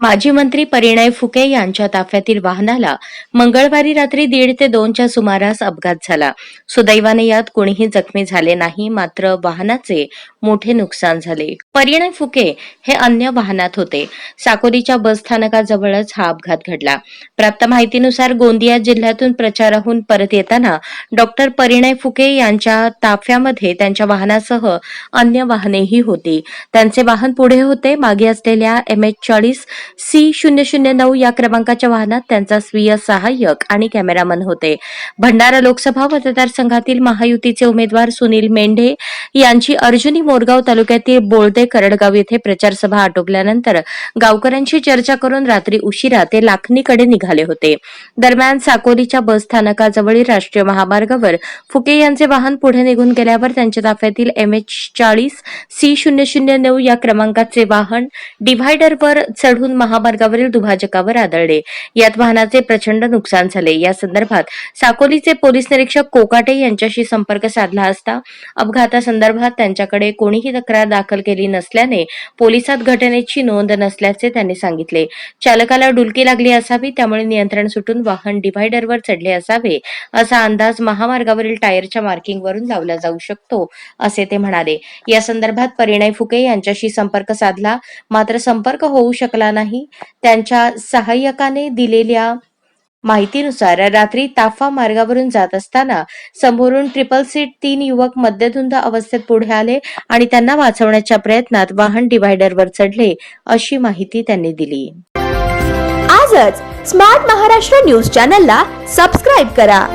माजी मंत्री परिणय फुके यांच्या ताफ्यातील वाहनाला मंगळवारी रात्री 1:30 ते 2च्या सुमारास अपघात झाला. सुदैवाने यात कोणीही जखमी झाले नाही, मात्र वाहनाचे मोठे नुकसान झाले. परिणय फुके हे अन्य वाहनात होते. साकोलीच्या बस स्थानकाजवळच हा अपघात घडला. प्राप्त माहितीनुसार गोंदिया जिल्ह्यातून प्रचाराहून परत येताना डॉक्टर परिणय फुके यांच्या ताफ्यामध्ये त्यांच्या वाहनासह अन्य वाहनेही होती. त्यांचे वाहन पुढे होते. मागे असलेल्या MH40 C009 या क्रमांकाच्या वाहनात त्यांचा स्वीय सहाय्यक आणि कॅमेरामन होते. भंडारा लोकसभा मतदारसंघातील महायुतीचे उमेदवार सुनील मेंढे यांची अर्जुनी मोरगाव तालुक्यातील बोळदे करडगाव येथे प्रचारसभा आटोपल्यानंतर गावकऱ्यांशी चर्चा करून रात्री उशिरा ते लाखनीकडे निघाले होते. दरम्यान साकोलीच्या बस स्थानकाजवळील राष्ट्रीय महामार्गावर फुके यांचे वाहन पुढे निघून गेल्यावर त्यांच्या ताफ्यातील MH40 C009 या क्रमांकाचे वाहन डिव्हायडरवर चढून महामार्गावरील दुभाजकावर आदळले. यात वाहनाचे प्रचंड नुकसान झाले. या संदर्भात साकोलीचे पोलीस निरीक्षक कोकाटे यांच्याशी संपर्क साधला असता अपघातासंदर्भात त्यांच्याकडे कोणीही तक्रार दाखल केली नसल्याने पोलिसात घटनेची नोंद नसल्याचे त्यांनी सांगितले. चालकाला डुलकी लागली असावी, त्यामुळे नियंत्रण सुटून वाहन डिव्हायडरवर चढले असावे असा अंदाज महामार्गावरील टायरच्या मार्किंगवरून लावला जाऊ शकतो, असे ते म्हणाले. या संदर्भात परिणय फुके यांच्याशी संपर्क साधला, मात्र संपर्क होऊ शकला नाही. त्यांच्या सहाय्यकाने दिलेल्या माहितीनुसार रात्री ताफा मार्गावरून जात असताना समोरून ट्रिपल सीट 3 युवक मद्यधुंद अवस्थेत पुढे आले आणि त्यांना वाचवण्याच्या प्रयत्नात वाहन डिव्हायडरवर चढले, अशी माहिती त्यांनी दिली. आजच स्मार्ट महाराष्ट्र न्यूज चॅनलला सबस्क्राईब करा.